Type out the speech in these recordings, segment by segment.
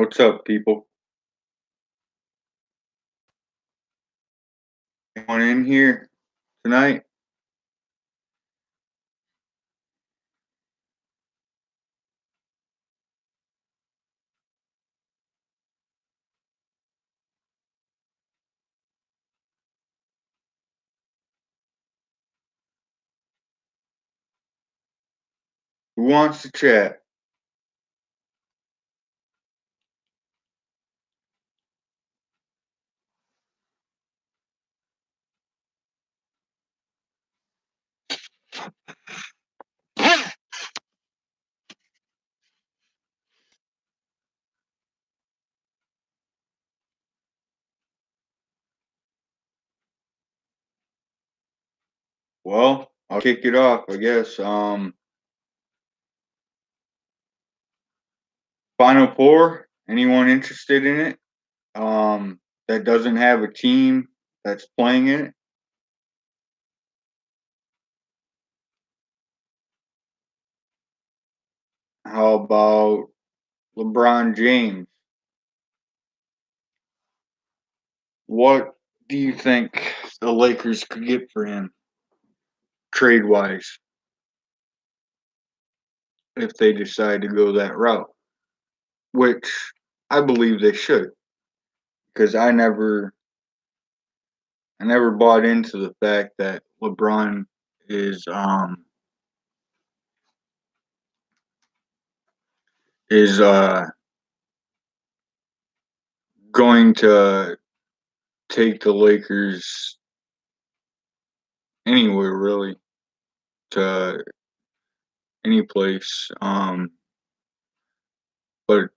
What's up, people? Anyone in here tonight? Who wants to chat? Well, I'll kick it off, I guess. Final Four. Anyone interested in it? That doesn't have a team that's playing in it. How about LeBron James? What do you think the Lakers could get for him, trade wise, if they decide to go that route? Which I believe they should, because I never bought into the fact that LeBron is um is going to take the Lakers anywhere really, to any place. But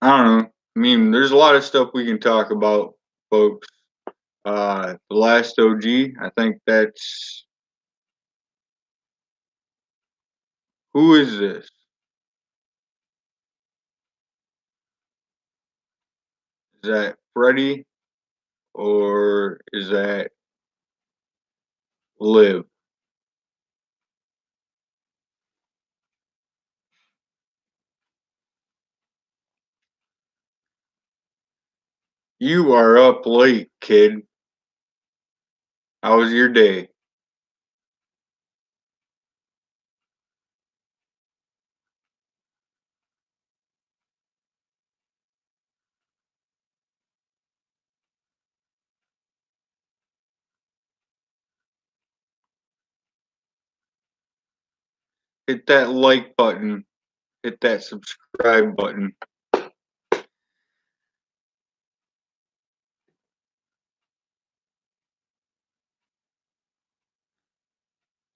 I don't know. I mean, there's a lot of stuff we can talk about, folks. The last OG, I think that's who is this? Is that Freddie or is that Liv? You are up late, kid. How was your day? Hit that like button. Hit that subscribe button.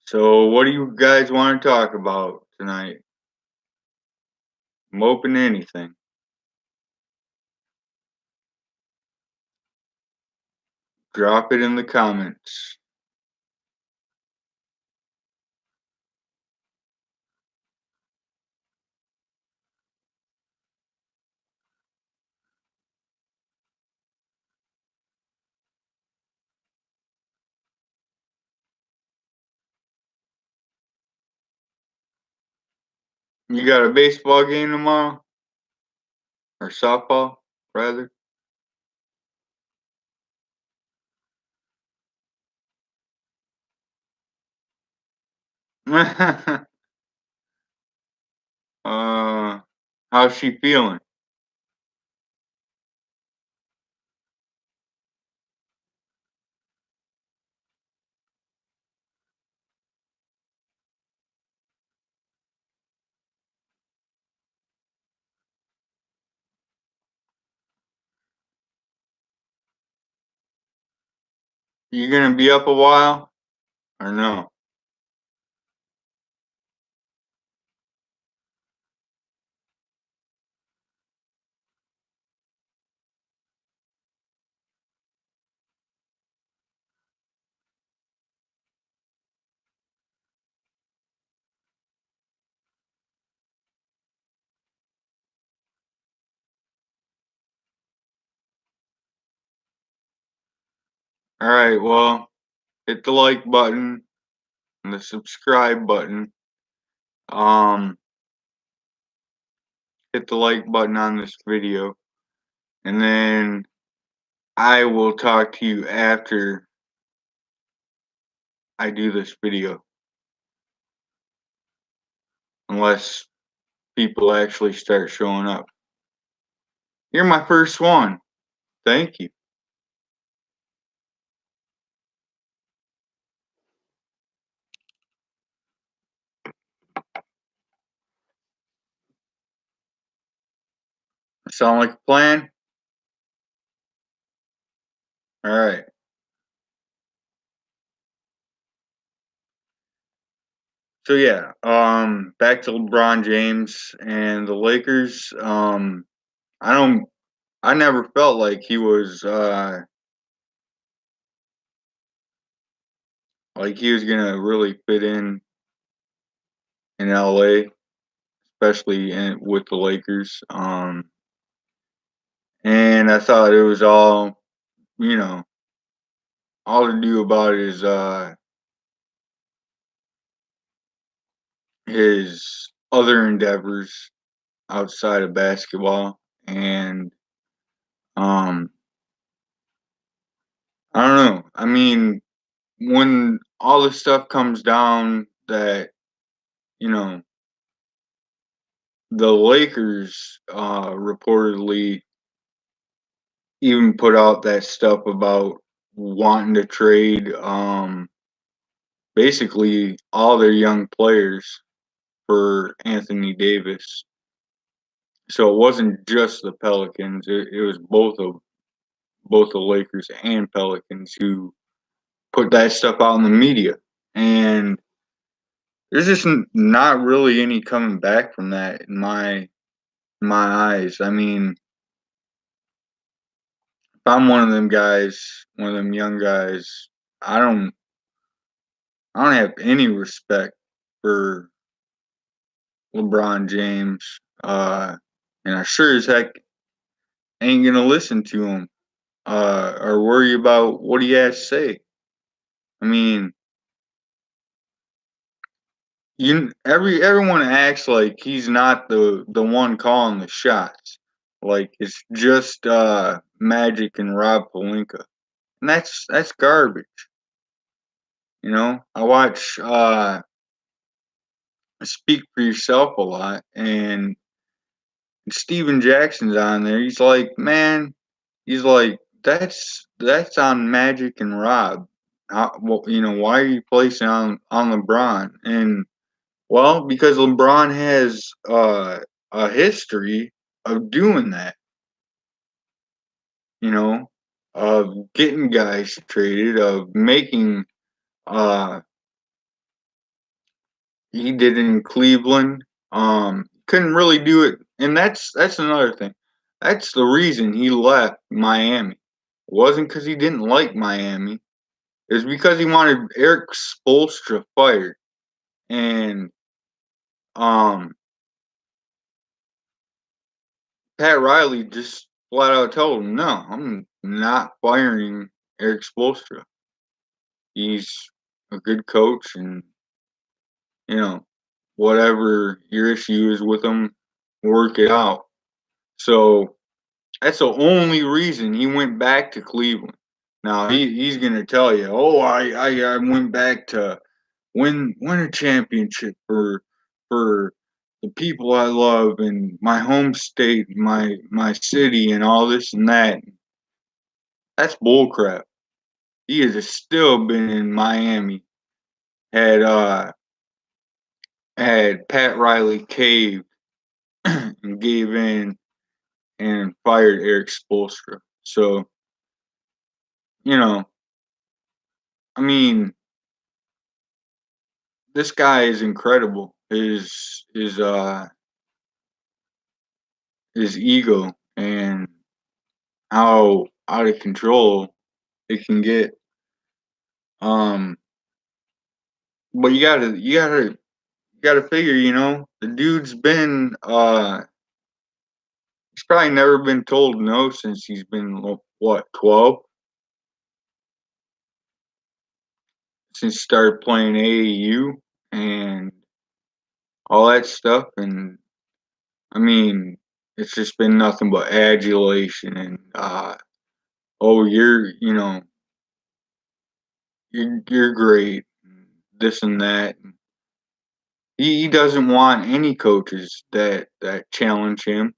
So, what do you guys want to talk about tonight? I'm open to anything. Drop it in the comments. You got a baseball game tomorrow? Or softball, rather? uh, how's she feeling? You gonna be up a while? Or no? Alright, well, hit the like button and the subscribe button. Um, hit the like button on this video, and then I will talk to you after I do this video, unless people actually start showing up. You're my first one. Thank you. Sound like a plan? All right. So yeah, back to LeBron James and the Lakers. I don't I never felt like he was gonna really fit in LA, especially with the Lakers. And I thought it was all, you know, all to do about his other endeavors outside of basketball. And um I don't know. I mean, when all this stuff comes down that, you know, the Lakers reportedly even put out that stuff about wanting to trade basically all their young players for Anthony Davis. So it wasn't just the Pelicans; it was both the Lakers and Pelicans who put that stuff out in the media, and there's just not really any coming back from that in my eyes. I mean, if I'm one of them guys, one of them young guys, I don't I don't have any respect for LeBron James, and I sure as heck ain't gonna listen to him or worry about what he has to say. I mean, everyone acts like he's not the one calling the shots, like it's just Magic and Rob Pelinka, and that's garbage. You know, I watch Speak for Yourself a lot, and Steven Jackson's on there. He's like, man, he's like, that's on Magic and Rob. Well, you know, why are you placing on LeBron? And well, because LeBron has a history of doing that. You know, of getting guys traded, of making. Uh, he did it in Cleveland. Couldn't really do it, and that's another thing. That's the reason he left Miami. It wasn't because he didn't like Miami. It was because he wanted Eric Spoelstra fired, and um, Pat Riley just flat out told him, "No, I'm not firing Eric Spoelstra. He's a good coach, and you know, whatever your issue is with him, work it out." So that's the only reason he went back to Cleveland. Now he's gonna tell you, "Oh, I went back to win a championship for the people I love and my home state, my city, and all this and that." That's bullcrap. He has still been in Miami had had Pat Riley caved and gave in and fired Eric Spoelstra. So, you know, I mean, this guy is incredible. His ego and how out of control it can get. Um, but you gotta figure, you know, the dude's been he's probably never been told no since he's been what 12 since he started playing AAU and all that stuff. And I mean, it's just been nothing but adulation and oh, you're great, this and that. He doesn't want any coaches that challenge him.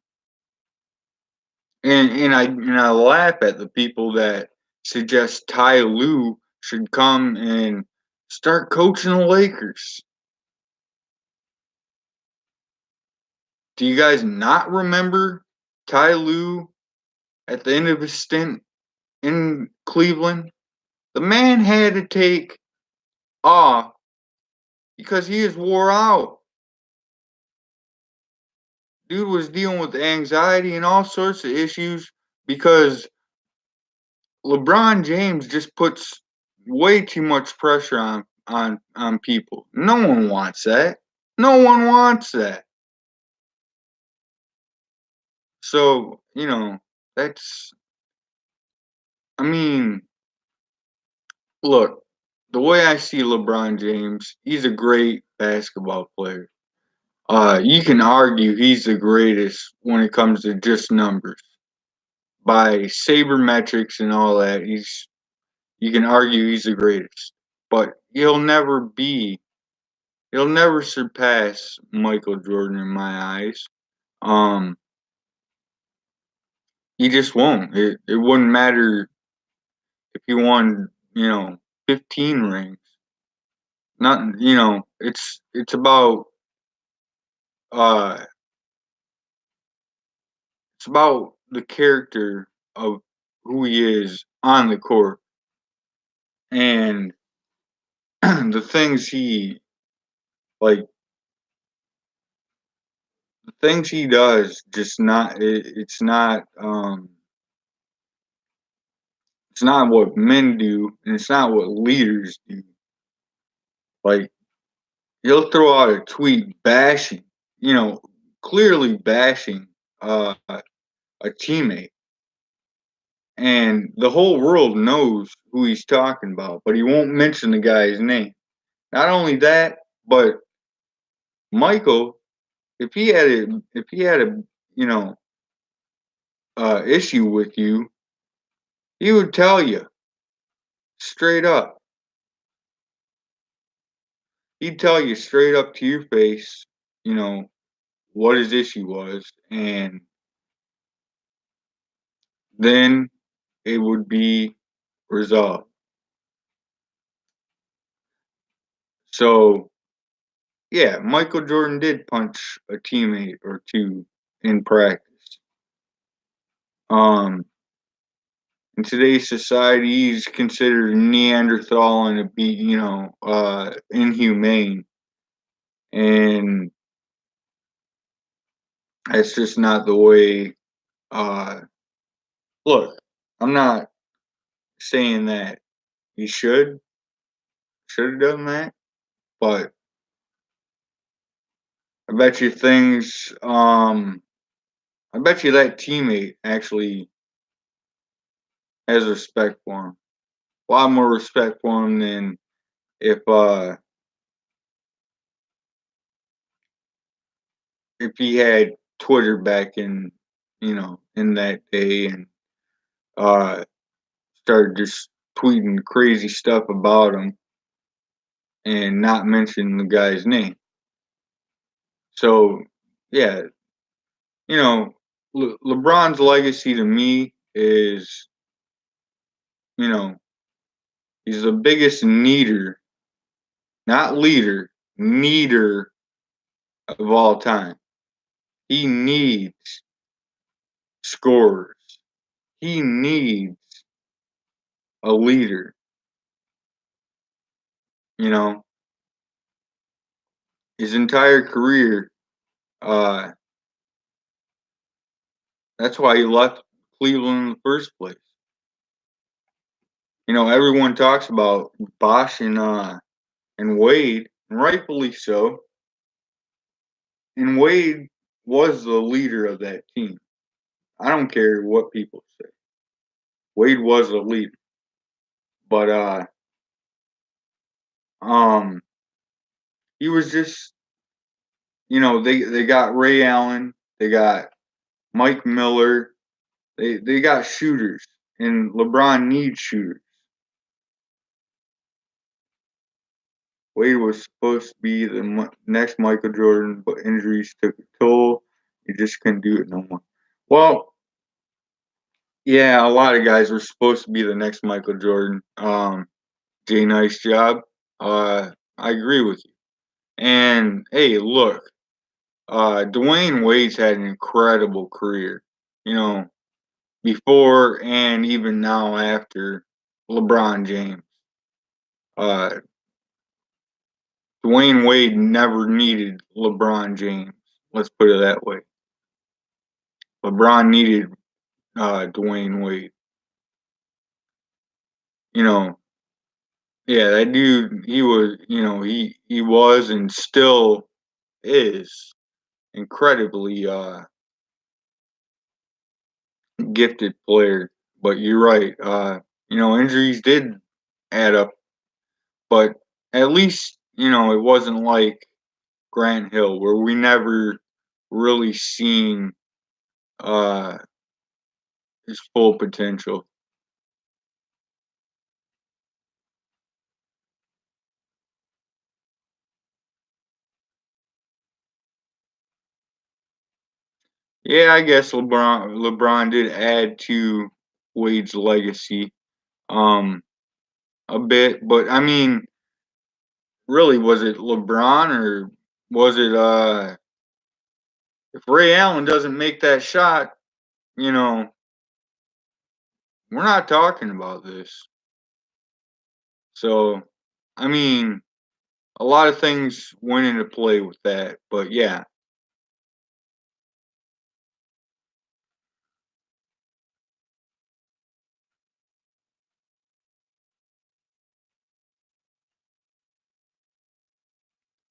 And I laugh at the people that suggest Ty Lue should come and start coaching the Lakers. Do you guys not remember Ty Lue at the end of his stint in Cleveland? The man had to take off because he is wore out. Dude was dealing with anxiety and all sorts of issues because LeBron James just puts way too much pressure on people. No one wants that. No one wants that. So, that's I mean, look, the way I see LeBron James, he's a great basketball player. You can argue he's the greatest when it comes to just numbers. By sabermetrics and all that, you can argue he's the greatest. But he'll never surpass Michael Jordan in my eyes. Um, he just won't. It wouldn't matter if he won, 15 rings. Not, uh it's about the character of who he is on the court and the things he like the things he does just not it's not what men do and it's not what leaders do. Like he'll throw out a tweet bashing, clearly bashing a teammate, and the whole world knows who he's talking about, but he won't mention the guy's name. Not only that, but Michael, if he had a you know issue with you, he would tell you straight up. He'd tell you straight up to your face, you know, what his issue was, and then it would be resolved. So yeah, Michael Jordan did punch a teammate or two in practice. Um, in today's society, he's considered a Neanderthal and inhumane, and that's just not the way. Uh, look, I'm not saying that he should have done that, but I bet you things. I bet you that teammate actually has respect for him. A lot more respect for him than if uh if he had Twitter back in that day and uh started just tweeting crazy stuff about him and not mentioning the guy's name. So yeah, LeBron's legacy to me is you know he's the biggest needer, not leader, needer of all time. He needs scorers. He needs a leader. You know, his entire career. Uh, that's why he left Cleveland in the first place. Everyone talks about Bosh and Wade, and rightfully so. And Wade was the leader of that team. I don't care what people say. Wade was the leader, but um, he was just they got Ray Allen, they got Mike Miller. They got shooters, and LeBron needs shooters. Wade was supposed to be the next Michael Jordan, but injuries took a toll. He just couldn't do it no more. Well, yeah, a lot of guys were supposed to be the next Michael Jordan. Jay, nice job. I agree with you. And hey, look, Dwayne Wade's had an incredible career. You know, before and even now after LeBron James. Uh, Dwayne Wade never needed LeBron James. Let's put it that way. LeBron needed Dwayne Wade. You know, yeah, that dude. He was, he was and still is incredibly gifted player. But you're right. Injuries did add up, but at least it wasn't like Grant Hill where we never really seen uh, his full potential. Yeah, I guess LeBron did add to Wade's legacy um a bit, but I mean, really was it LeBron or was it if Ray Allen doesn't make that shot, you know, we're not talking about this. So, I mean, a lot of things went into play with that, but yeah,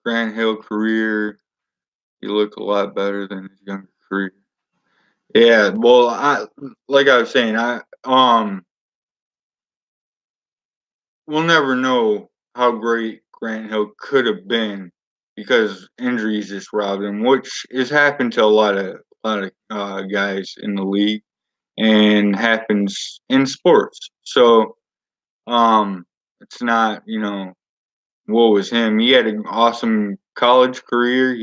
Grant Hill career, he looked a lot better than his younger career. Yeah, well, like I was saying, we'll never know how great Grant Hill could have been because injuries just robbed him, which has happened to a lot of guys in the league and happens in sports. So it's not what was him. He had an awesome college career.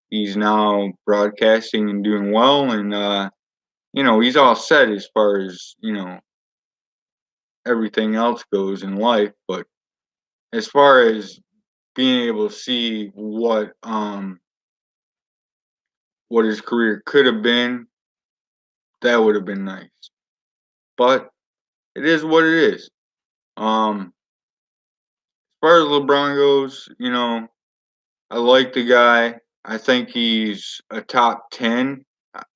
He's now broadcasting and doing well, and he's all set as far as everything else goes in life. But as far as being able to see what his career could have been, that would have been nice. But it is what it is. As far as LeBron goes, I like the guy. I think he's a top 10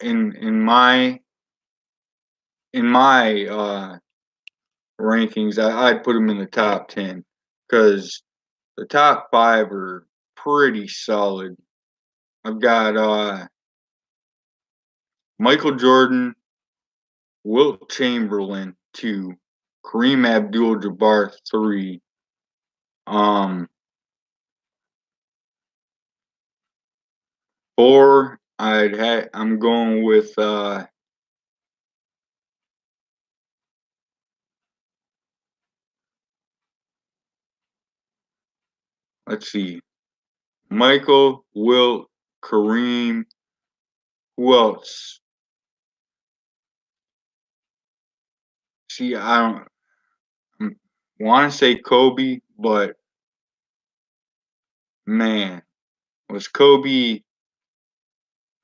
in my rankings. I'd put him in the top 10 because the top 5 are pretty solid. I've got Michael Jordan, Wilt Chamberlain 2, Kareem Abdul-Jabbar 3. Um, 4, I'm going with let's see, Michael, Wilt, Kareem. Who else? See, I don't want to say Kobe, but man, was Kobe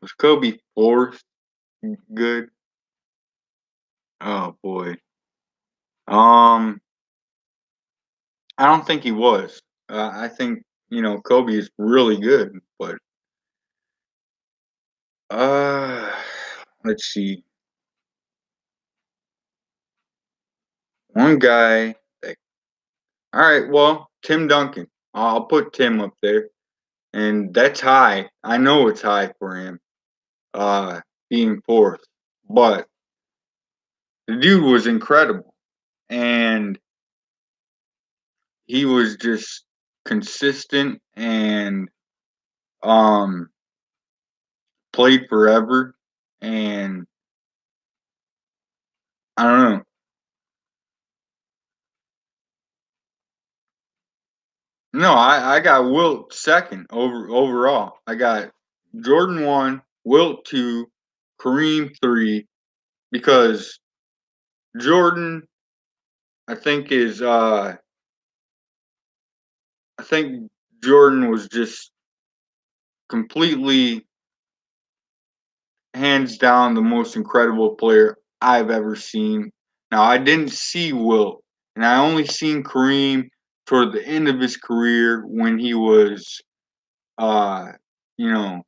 was Kobe fourth good? Oh boy. Um, I don't think he was. I think Kobe is really good, but uh, let's see. One guy. All right, well, Tim Duncan. I'll put Tim up there, and that's high. I know it's high for him, uh, being fourth, but the dude was incredible, and he was just consistent and um played forever and I don't know. No, I got Wilt second overall. I got Jordan 1, Wilt 2, Kareem 3, because Jordan, I think is I think Jordan was just completely hands down the most incredible player I've ever seen. Now I didn't see Wilt, and I only seen Kareem toward the end of his career when he was uh you know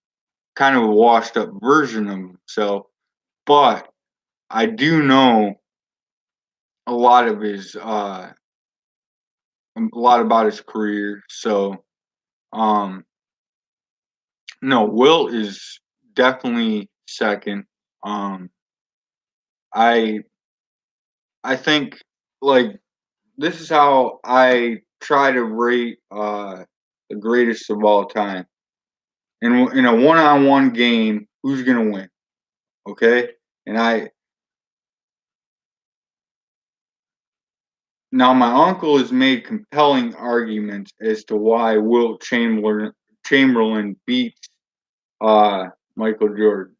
kind of a washed up version of himself. But I do know a lot of his a lot about his career. So um no, Wilt is definitely second. Um I I think like this is how I try to rate the greatest of all time. In a one-on-one game, who's gonna win? Okay? And I Now my uncle has made compelling arguments as to why Wilt Chamberlain beats Michael Jordan.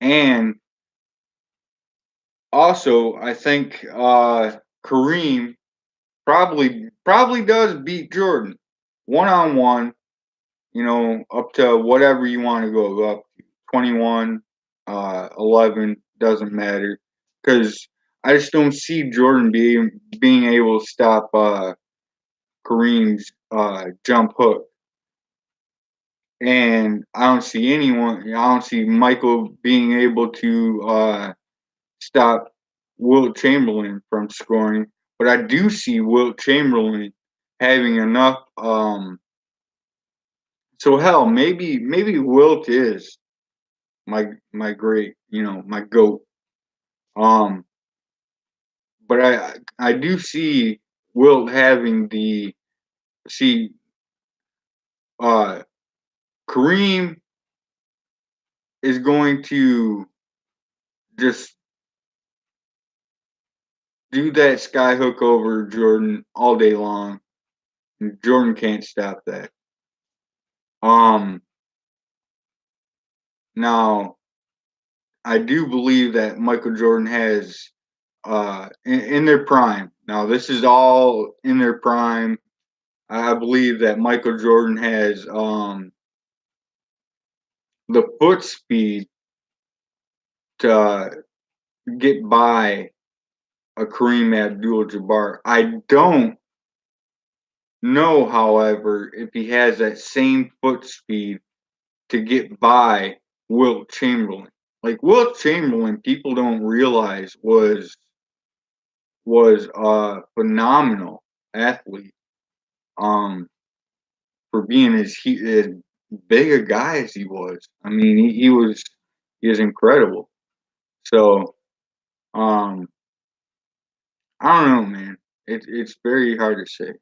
And also I think Kareem probably does beat Jordan. One on one, up to whatever you want to go up to 21, 11, doesn't matter. Because I just don't see Jordan being able to stop Kareem's jump hook. And I don't see Michael being able to stop Wilt Chamberlain from scoring. But I do see Wilt Chamberlain having enough. So hell, maybe Wilt is my great, my goat. Um, but I do see Wilt having the see uh Kareem is going to just do that sky hook over Jordan all day long. And Jordan can't stop that. Um, Now I do believe that Michael Jordan has in their prime. Now this is all in their prime. I believe that Michael Jordan has the foot speed to get by a Kareem Abdul-Jabbar. I don't know, however, if he has that same foot speed to get by Wilt Chamberlain. Like Wilt Chamberlain, people don't realize was a phenomenal athlete. Um, for being as big a guy as he was. I mean, he was incredible. So um, I don't know, man. It's very hard to say.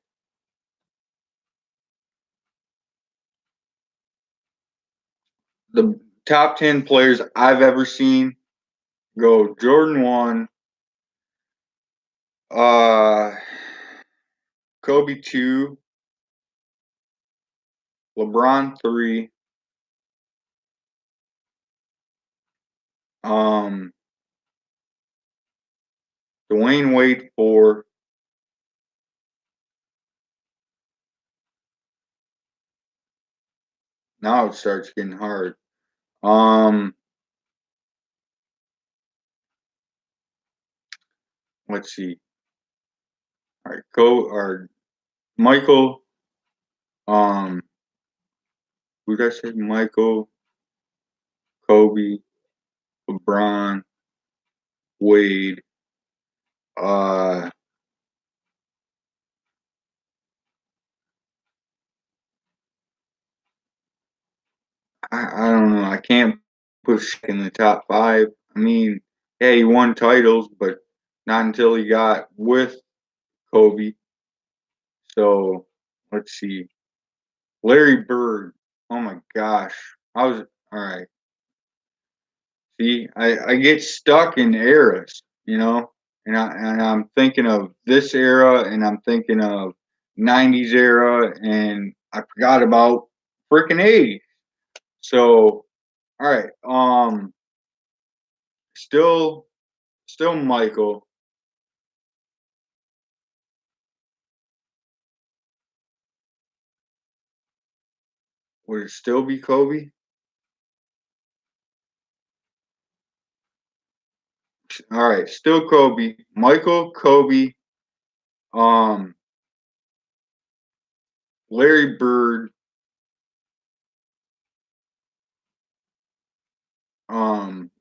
The top 10 players I've ever seen go: Jordan 1, uh, Kobe 2, LeBron 3, um, Dwayne Wade 4. Now it starts getting hard. Um, let's see. All right, or Michael. Um, who did I say? Michael, Kobe, LeBron, Wade. Uh, I don't know. I can't push in the top five. I mean, yeah, he won titles, but not until he got with Kobe. So let's see. Larry Bird. Oh my gosh. I was all right. See, I get stuck in eras, and I'm thinking of this era, and I'm thinking of '90s era, and I forgot about freaking '80s. So, all right, still, still Michael. Would it still be Kobe? All right, still Kobe. Michael, Kobe, um, Larry Bird,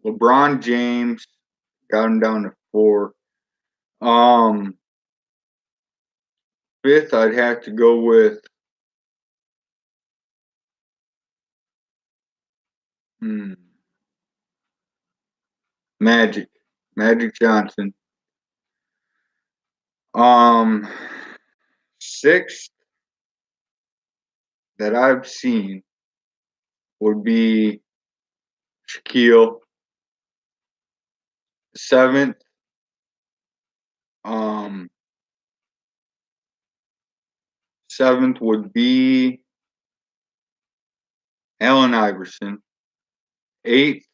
LeBron James, got him down to four. Um, fifth, I'd have to go with hmm, Magic, Magic Johnson. Um, sixth that I've seen would be Shaquille. Seventh, um, seventh would be Allen Iverson. Eighth,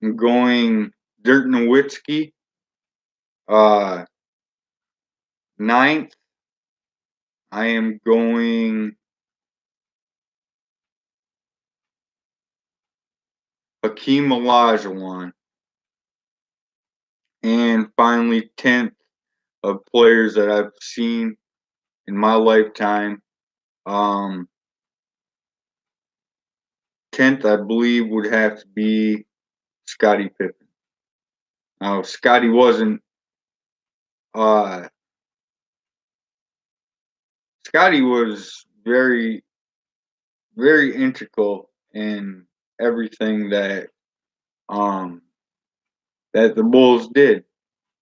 I'm going Dirk Nowitzki. Uh, ninth, I am going Hakeem Olajuwon. And finally, 10th of players that I've seen in my lifetime. Um, 10th, I believe, would have to be Scottie Pippen. Now, Scottie wasn't, uh, Scottie was very, very integral in everything um, that the Bulls did.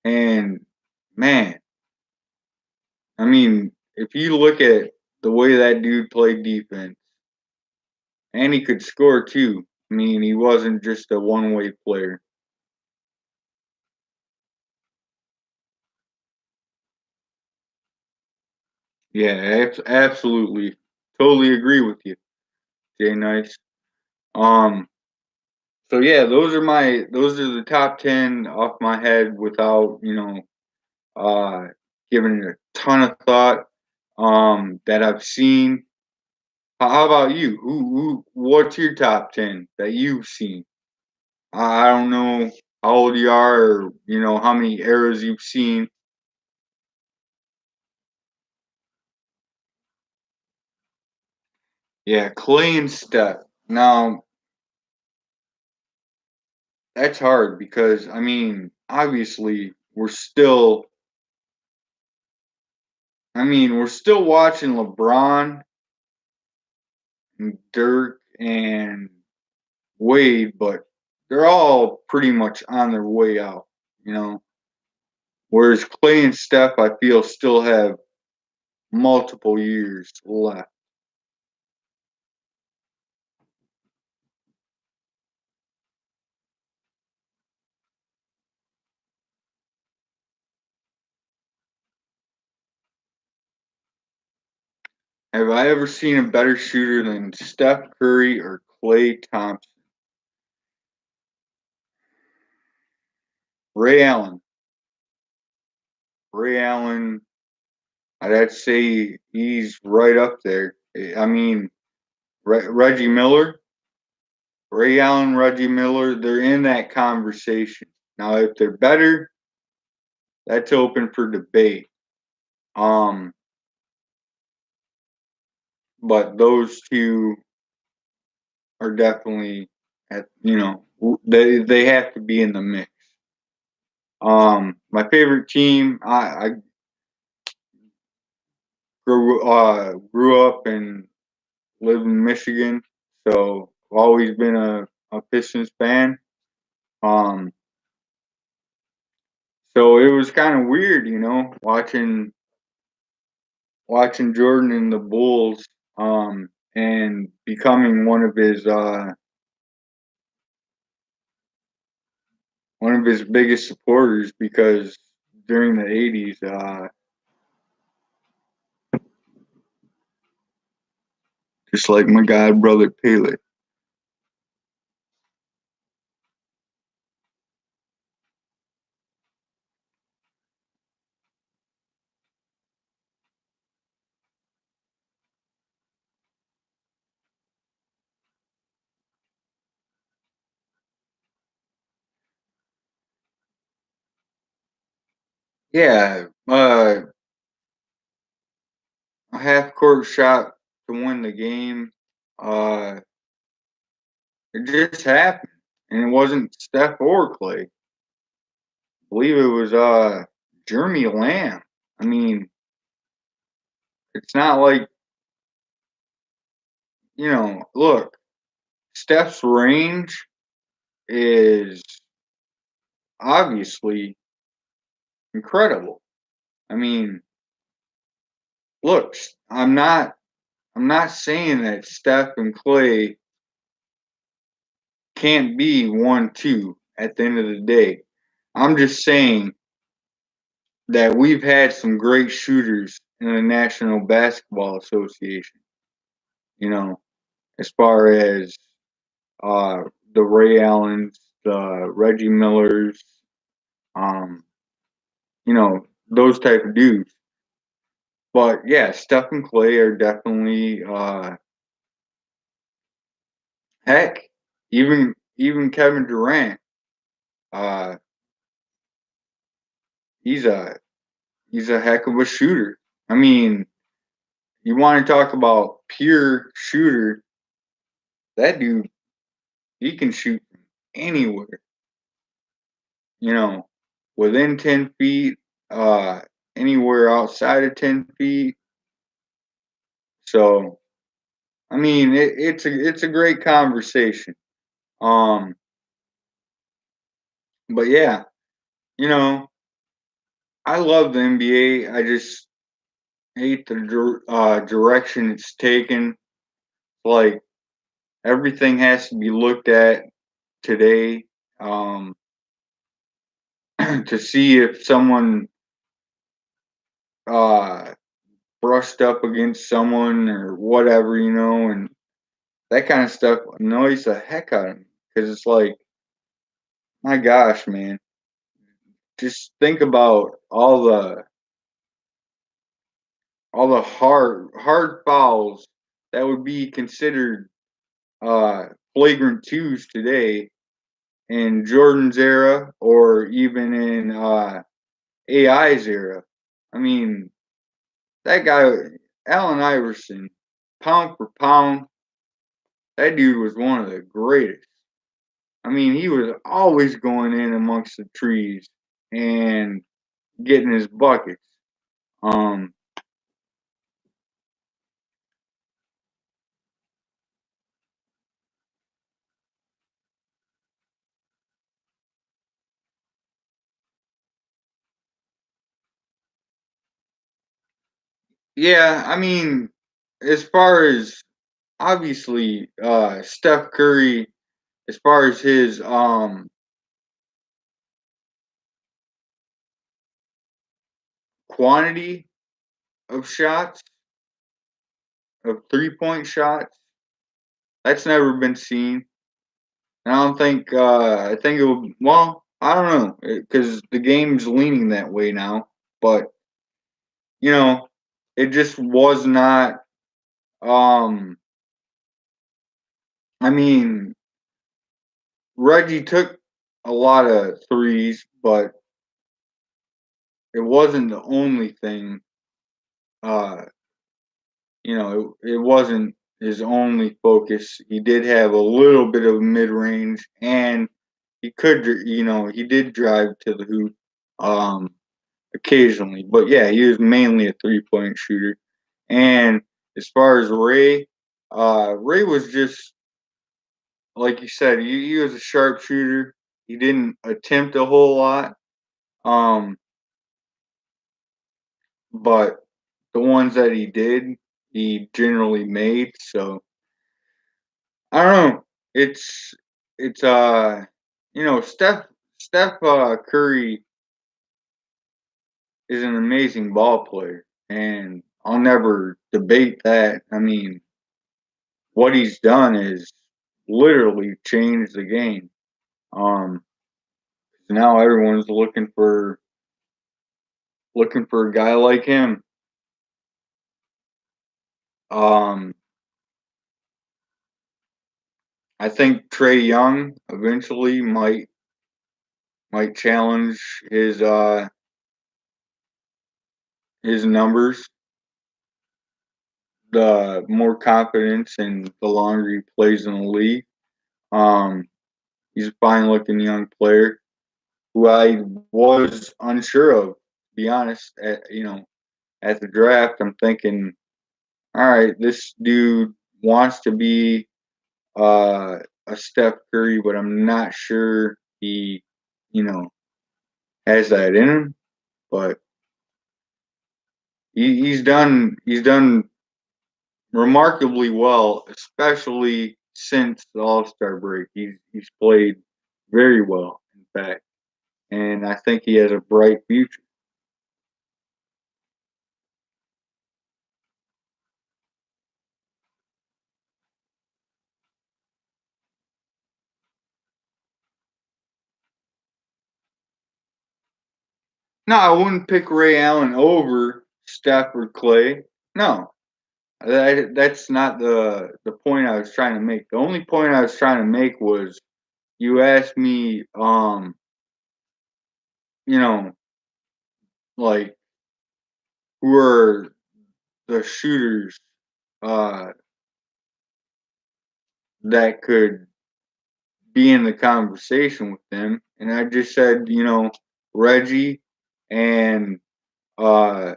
And man, I mean, if you look at the way that dude played defense, and he could score too. I mean, he wasn't just a one-way player. Yeah, absolutely, totally agree with you, Jay Nice. Um, so yeah, those are the top 10 off my head without uh giving it a ton of thought. That I've seen. How about you? What's your top 10 that you've seen? I don't know how old you are, or how many eras you've seen. Yeah, Clay and Steph. Now that's hard because I mean, obviously, we're still watching LeBron and Dirk and Wade, but they're all pretty much on their way out, you know. Whereas Clay and Steph, I feel, still have multiple years left. Have I ever seen a better shooter than Steph Curry or Clay Thompson? Ray Allen. Ray Allen, I'd have to say he's right up there. I mean, Reggie Miller, Ray Allen, Reggie Miller, they're in that conversation. Now, if they're better, that's open for debate. Um, but those two are definitely they have to be in the mix. My favorite team, I grew up and lived in Michigan, so I've always been a Pistons fan. Um, so it was kind of weird, watching Jordan and the Bulls, and becoming one of his one of his biggest supporters because during the '80s, just like my god brother Pele. Yeah, a half court shot to win the game. Uh, it just happened, and it wasn't Steph or Clay. I believe it was Jeremy Lamb. I mean, it's not like look, Steph's range is obviously incredible. I mean, look, I'm not saying that Steph and Clay can't be 1-2 at the end of the day. I'm just saying that we've had some great shooters in the National Basketball Association, you know, as far as uh, the Ray Allens, the Reggie Millers, um, those type of dudes. But yeah, Steph and Clay are definitely heck, even Kevin Durant, uh, he's a he's a heck of a shooter. I mean, you want to talk about pure shooter, that dude, he can shoot from anywhere, you know, within 10 feet, uh, anywhere outside of 10 feet. So, I mean, it's a great conversation. Um, but yeah, you know, I love the NBA. I just hate the direction it's taken. Like everything has to be looked at today, um, to see if someone uh, brushed up against someone or whatever, and that kind of stuff annoys the heck out of me because it's like, my gosh, man, just think about all the hard fouls that would be considered uh, flagrant twos today in Jordan's era or even in AI's era. I mean, that guy, Allen Iverson, pound for pound, that dude was one of the greatest. I mean, he was always going in amongst the trees and getting his buckets. Um, yeah, I mean, as far as obviously Steph Curry, as far as his quantity of shots, of 3-point shots, that's never been seen. And I don't think I think it will. Well, I don't know because the game's leaning that way now. But you know, it just was not. Um, I mean, Reggie took a lot of threes, but it wasn't the only thing. Uh, it wasn't his only focus. He did have a little bit of mid range, and he could, he did drive to the hoop occasionally. But yeah, he was mainly a 3-point shooter. And as far as Ray, Ray was just like you said, he was a sharpshooter. He didn't attempt a whole lot, um, but the ones that he did, he generally made. So I don't know. It's Steph. Steph Curry is an amazing ball player, and I'll never debate that. I mean, what he's done is literally changed the game. Um, Now everyone's looking for a guy like him. Um, I think Trey Young eventually might challenge his numbers. The more confidence and the longer he plays in the league. Um, he's a fine looking young player who I was unsure of, to be honest. At the draft, I'm thinking, all right, this dude wants to be uh, a Steph Curry, but I'm not sure he, you know, has that in him. But he's done remarkably well, especially since the All Star break. He's played very well, in fact, and I think he has a bright future. No, I wouldn't pick Ray Allen over Steph or Clay. No, that's not the point I was trying to make. The only point I was trying to make was you asked me, you know, like who are the shooters uh, that could be in the conversation with them, and I just said, Reggie and uh,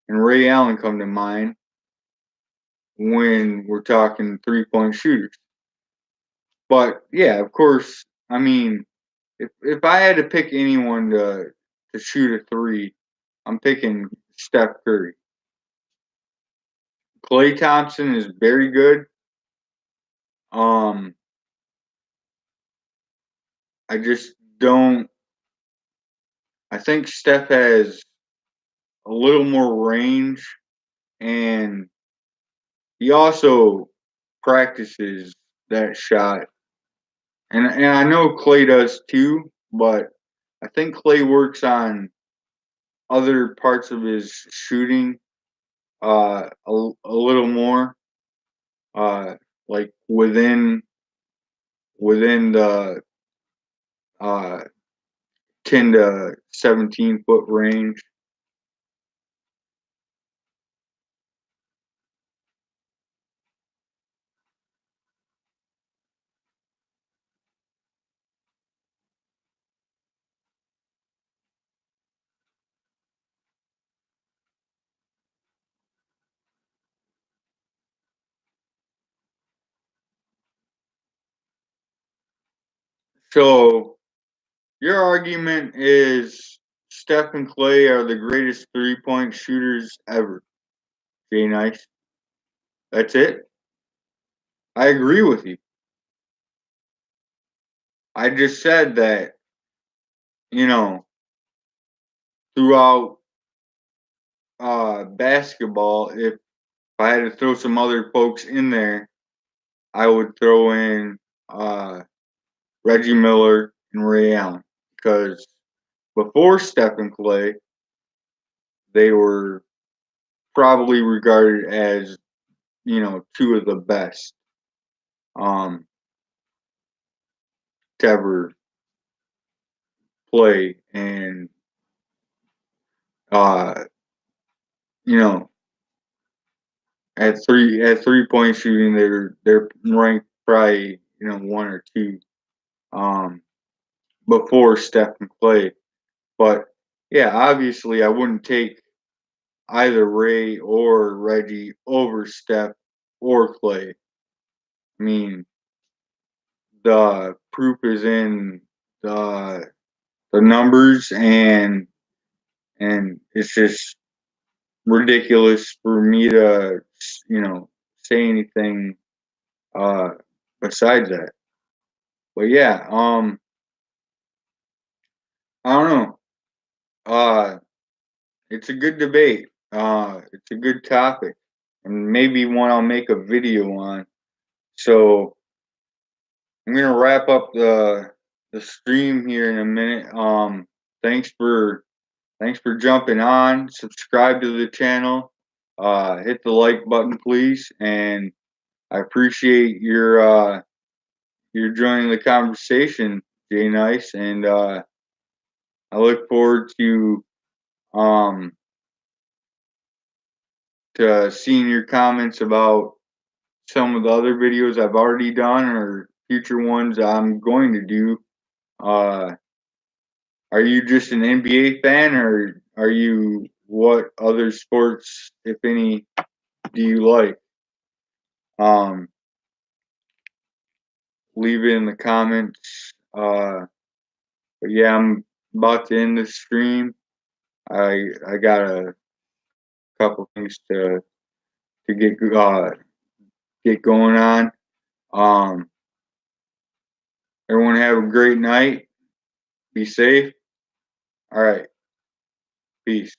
and Ray Allen come to mind when we're talking 3-point shooters. But yeah, of course, I mean, if I had to pick anyone to shoot a three, I'm picking Steph Curry. Klay Thompson is very good. Um, I just don't. I think Steph has a little more range, and he also practices that shot. And I know Klay does too, but I think Klay works on other parts of his shooting a little more, uh, like within the uh, 10 to 17 foot range. So your argument is Steph and Clay are the greatest 3-point shooters ever. Jay Nice. That's it. I agree with you. I just said that, you know, throughout basketball, if I had to throw some other folks in there, I would throw in uh, Reggie Miller and Ray Allen because before Steph and Clay, they were probably regarded as two of the best um, to ever play, and uh, you know at 3-point shooting, they're ranked probably one or two um, before Steph and Clay. But yeah, obviously, I wouldn't take either Ray or Reggie over Steph or Clay. I mean, the proof is in the the numbers, and it's just ridiculous for me to say anything uh besides that. But yeah, Uh, it's a good debate. It's a good topic, and maybe one I'll make a video on. So I'm gonna wrap up the stream here in a minute. Thanks for thanks for jumping on. Subscribe to the channel. Hit the like button, please, and I appreciate your joining the conversation, Jay Nice, and I look forward um to seeing your comments about some of the other videos I've already done or future ones I'm going to do. Uh, are you just an NBA fan, or are you what other sports, if any, do you like? Um, Leave it in the comments. But yeah, I'm about to end the stream. I got a couple things to get going on. Um, Everyone have a great night. Be safe. All right. Peace.